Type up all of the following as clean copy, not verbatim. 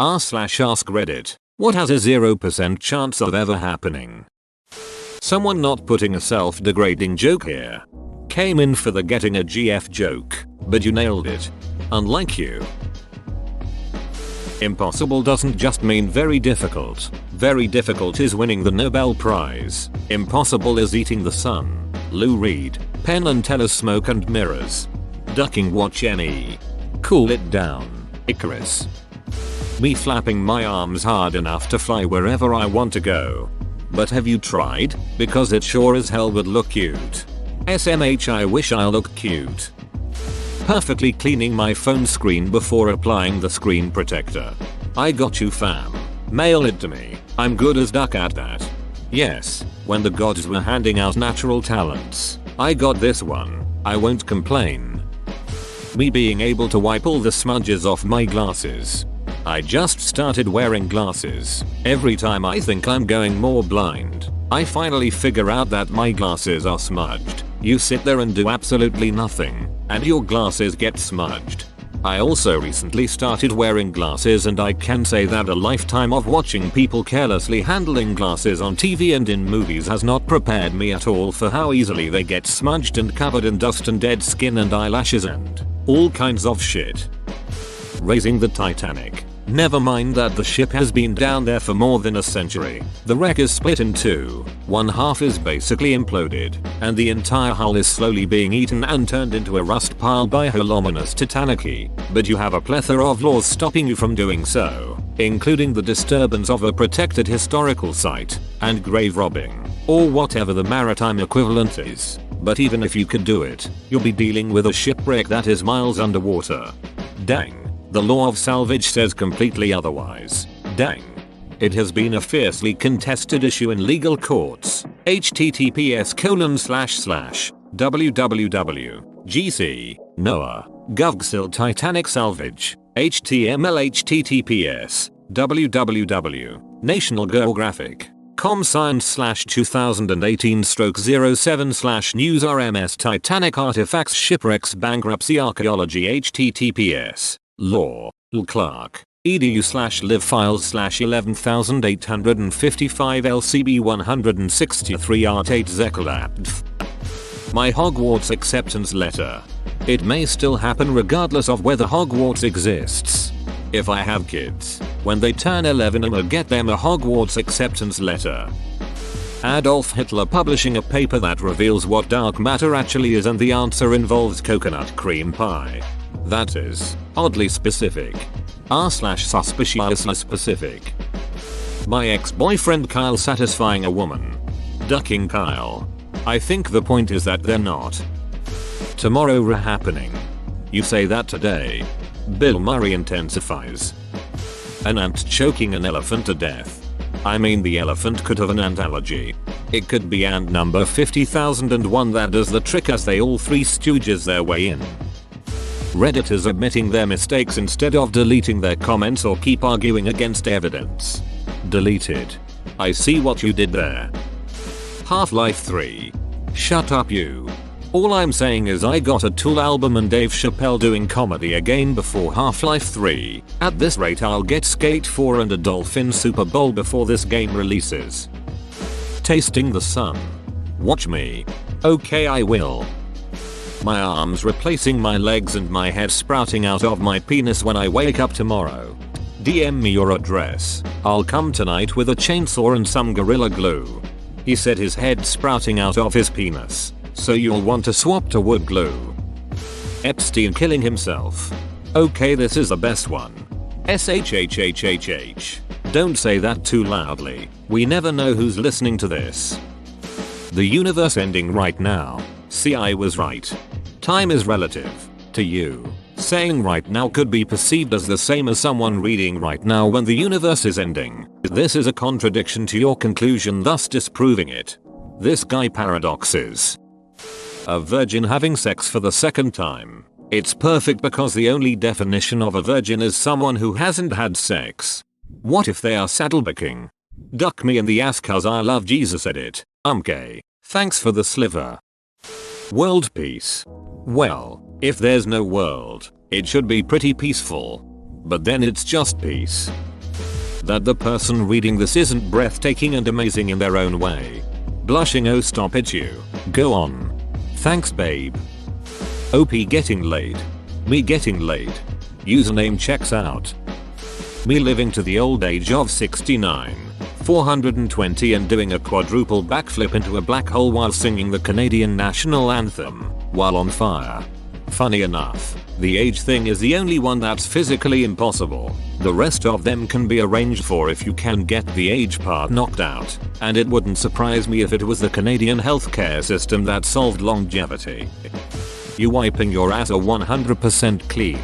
r/ask Reddit. What has a 0% chance of ever happening? Someone not putting a self-degrading joke here. Came in for the getting a GF joke, but you nailed it. Unlike you. Impossible doesn't just mean very difficult. Very difficult is winning the Nobel Prize. Impossible is eating the sun. Lou Reed, Penn and Teller, smoke and mirrors. Ducking watch ME. Cool it down, Icarus. Me flapping my arms hard enough to fly wherever I want to go. But have you tried? Because it sure as hell would look cute. SMH, I wish I looked cute. Perfectly cleaning my phone screen before applying the screen protector. I got you, fam. Mail it to me. I'm good as duck at that. Yes, when the gods were handing out natural talents, I got this one. I won't complain. Me being able to wipe all the smudges off my glasses. I just started wearing glasses. Every time I think I'm going more blind, I finally figure out that my glasses are smudged. You sit there and do absolutely nothing, and your glasses get smudged. I also recently started wearing glasses, and I can say that a lifetime of watching people carelessly handling glasses on TV and in movies has not prepared me at all for how easily they get smudged and covered in dust and dead skin and eyelashes and all kinds of shit. Raising the Titanic. Never mind that the ship has been down there for more than a century. The wreck is split in two. One half is basically imploded, and the entire hull is slowly being eaten and turned into a rust pile by Holominus Titanic. But you have a plethora of laws stopping you from doing so, including the disturbance of a protected historical site, and grave robbing, or whatever the maritime equivalent is. But even if you could do it, you'll be dealing with a shipwreck that is miles underwater. Dang. The law of salvage says completely otherwise. Dang. It has been a fiercely contested issue in legal courts. https://www.gc.noah.gov/gsil Titanic salvage. html https www.national geographic com science/2018/07/news RMS Titanic artifacts shipwrecks bankruptcy archaeology https law Clark edu/live files/11855 lcb 163 art 8 zekalapf. My Hogwarts acceptance letter. It may still happen regardless of whether Hogwarts exists. If I have kids, when they turn 11 I'ma get them a Hogwarts acceptance letter. Adolf Hitler publishing a paper that reveals what dark matter actually is, and the answer involves coconut cream pie. That is oddly specific. r/suspiciously specific. My ex-boyfriend Kyle satisfying a woman. Ducking Kyle. I think the point is that they're not. Tomorrow happening. You say that today. Bill Murray intensifies. An ant choking an elephant to death. I mean, the elephant could have an ant allergy. It could be ant number 50,001 that does the trick as they all three stooges their way in. Redditors admitting their mistakes instead of deleting their comments or keep arguing against evidence. Deleted. I see what you did there. Half-Life 3. Shut up you. All I'm saying is I got a Tool album and Dave Chappelle doing comedy again before Half-Life 3. At this rate I'll get Skate 4 and a Dolphin Super Bowl before this game releases. Tasting the sun. Watch me. Okay, I will. My arms replacing my legs and my head sprouting out of my penis when I wake up tomorrow. DM me your address. I'll come tonight with a chainsaw and some Gorilla Glue. He said his head sprouting out of his penis, so you'll want to swap to wood glue. Epstein killing himself. Okay, this is the best one. SHHHHH. Don't say that too loudly. We never know who's listening to this. The universe ending right now. See, I was right. Time is relative. To you. Saying right now could be perceived as the same as someone reading right now when the universe is ending. This is a contradiction to your conclusion, thus disproving it. This guy paradoxes. A virgin having sex for the second time. It's perfect because the only definition of a virgin is someone who hasn't had sex. What if they are saddlebacking? Duck me in the ass cause I love Jesus at it. I'm gay. Thanks for the sliver. World peace. Well, if there's no world, it should be pretty peaceful. But then it's just peace. that the person reading this isn't breathtaking and amazing in their own way. Blushing, oh stop it you. Go on. Thanks babe. OP getting laid. Me getting laid. Username checks out. Me living to the old age of 69. 420 and doing a quadruple backflip into a black hole while singing the Canadian national anthem while on fire. Funny enough, the age thing is the only one that's physically impossible. The rest of them can be arranged for if you can get the age part knocked out, and it wouldn't surprise me if it was the Canadian healthcare system that solved longevity. You wiping your ass are 100% clean.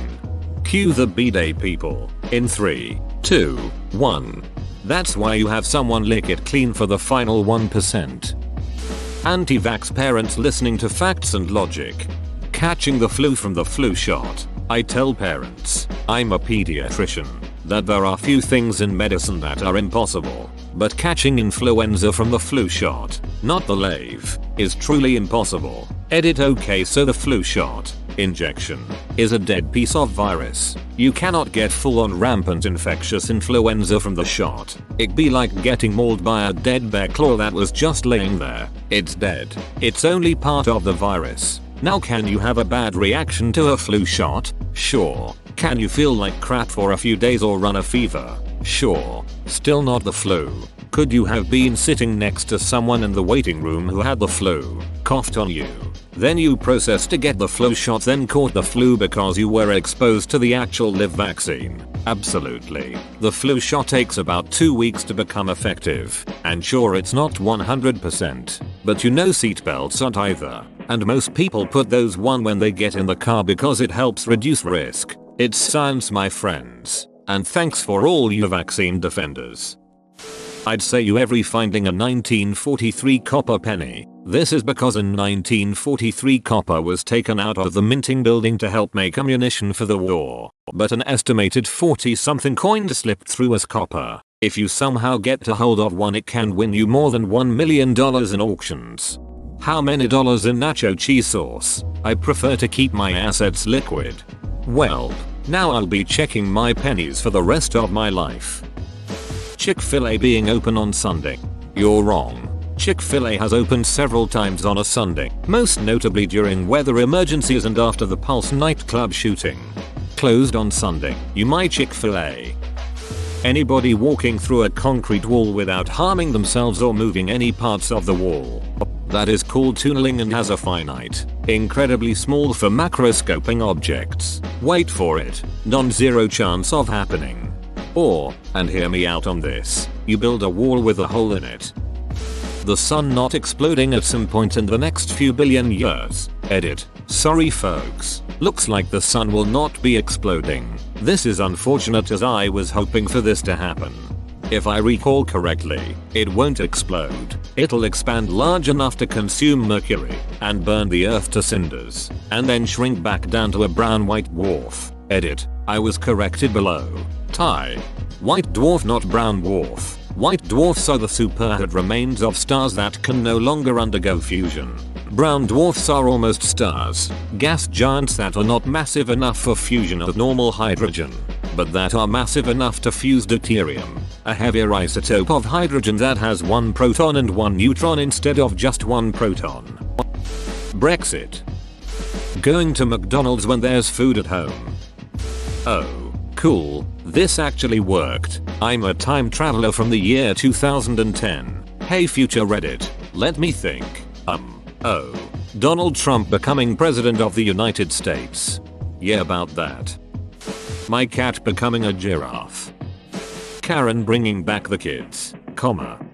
Cue the bidet people. In 3, 2, 1. That's why you have someone lick it clean for the final 1%. Anti-vax parents listening to facts and logic. Catching the flu from the flu shot. I tell parents, I'm a pediatrician, that there are few things in medicine that are impossible, but catching influenza from the flu shot, not the lave, is truly impossible. Edit okay, so the flu shot injection is a dead piece of virus. You cannot get full on rampant infectious influenza from the shot. It'd be like getting mauled by a dead bear claw that was just laying there. It's dead. It's only part of the virus. Now can you have a bad reaction to a flu shot? Sure. Can you feel like crap for a few days or run a fever? Sure. Still not the flu. Could you have been sitting next to someone in the waiting room who had the flu, coughed on you, then you processed to get the flu shot, then caught the flu because you were exposed to the actual live vaccine? Absolutely. The flu shot takes about 2 weeks to become effective, and sure it's not 100%, but you know seatbelts aren't either, and most people put those on when they get in the car because it helps reduce risk. It's science my friends, and thanks for all you vaccine defenders. I'd say you every finding a 1943 copper penny. This is because in 1943 copper was taken out of the minting building to help make ammunition for the war, but an estimated 40 something coins slipped through as copper. If you somehow get a hold of one, it can win you more than $1 million in auctions. How many dollars in nacho cheese sauce? I prefer to keep my assets liquid. Well, now I'll be checking my pennies for the rest of my life. Chick-fil-A being open on Sunday. You're wrong. Chick-fil-A has opened several times on a Sunday, most notably during weather emergencies and after the Pulse nightclub shooting. Closed on Sunday. You my Chick-fil-A. Anybody walking through a concrete wall without harming themselves or moving any parts of the wall. That is called tunneling and has a finite, incredibly small for macroscoping objects. Wait for it. Non-zero chance of happening. Or, and hear me out on this, you build a wall with a hole in it. The sun not exploding at some point in the next few billion years. Edit. Sorry folks. Looks like the sun will not be exploding. This is unfortunate as I was hoping for this to happen. If I recall correctly, it won't explode. It'll expand large enough to consume mercury and burn the earth to cinders, and then shrink back down to a brown white dwarf. Edit. I was corrected below. Tie. White dwarf, not brown dwarf. White dwarfs are the superhot remains of stars that can no longer undergo fusion. Brown dwarfs are almost stars, gas giants that are not massive enough for fusion of normal hydrogen, but that are massive enough to fuse deuterium, a heavier isotope of hydrogen that has 1 proton and 1 neutron instead of just 1 proton. Brexit. Going to McDonald's when there's food at home. Oh, cool, this actually worked. I'm a time traveler from the year 2010. Hey future Reddit, let me think. Oh. Donald Trump becoming president of the United States. Yeah, about that. My cat becoming a giraffe. Karen bringing back the kids,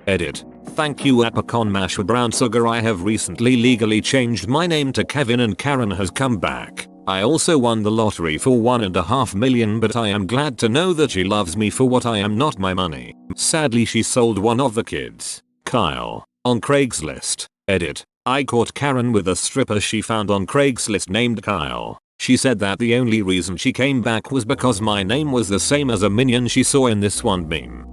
edit. Thank you Apicon Mash for brown sugar. I have recently legally changed my name to Kevin and Karen has come back. I also won the lottery for $1.5 million, but I am glad to know that she loves me for what I am, not my money. Sadly she sold one of the kids, Kyle, on Craigslist. Edit. I caught Karen with a stripper she found on Craigslist named Kyle. She said that the only reason she came back was because my name was the same as a minion she saw in this one meme.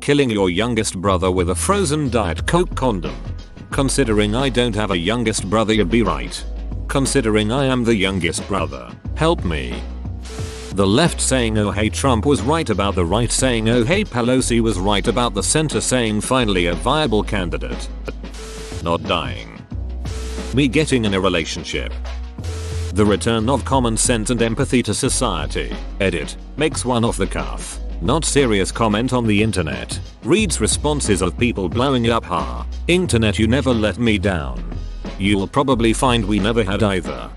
Killing your youngest brother with a frozen Diet Coke condom. Considering I don't have a youngest brother, you'd be right. Considering I am the youngest brother, help me. The left saying oh hey Trump was right about the right saying oh hey Pelosi was right about the center saying finally a viable candidate. Not dying. Me getting in a relationship. The return of common sense and empathy to society. Edit. Makes one off the cuff. Not serious comment on the internet. Reads responses of people blowing up Internet you never let me down. You'll probably find we never had either.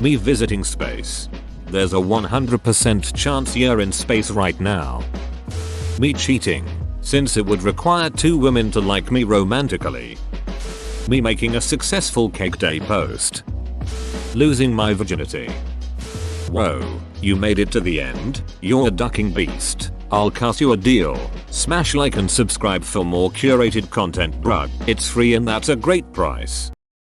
Me visiting space. There's a 100% chance you're in space right now. Me cheating. Since it would require 2 women to like me romantically. Me making a successful cake day post. Losing my virginity. Whoa, you made it to the end? You're a ducking beast. I'll cut you a deal. Smash like and subscribe for more curated content bruh. It's free and that's a great price.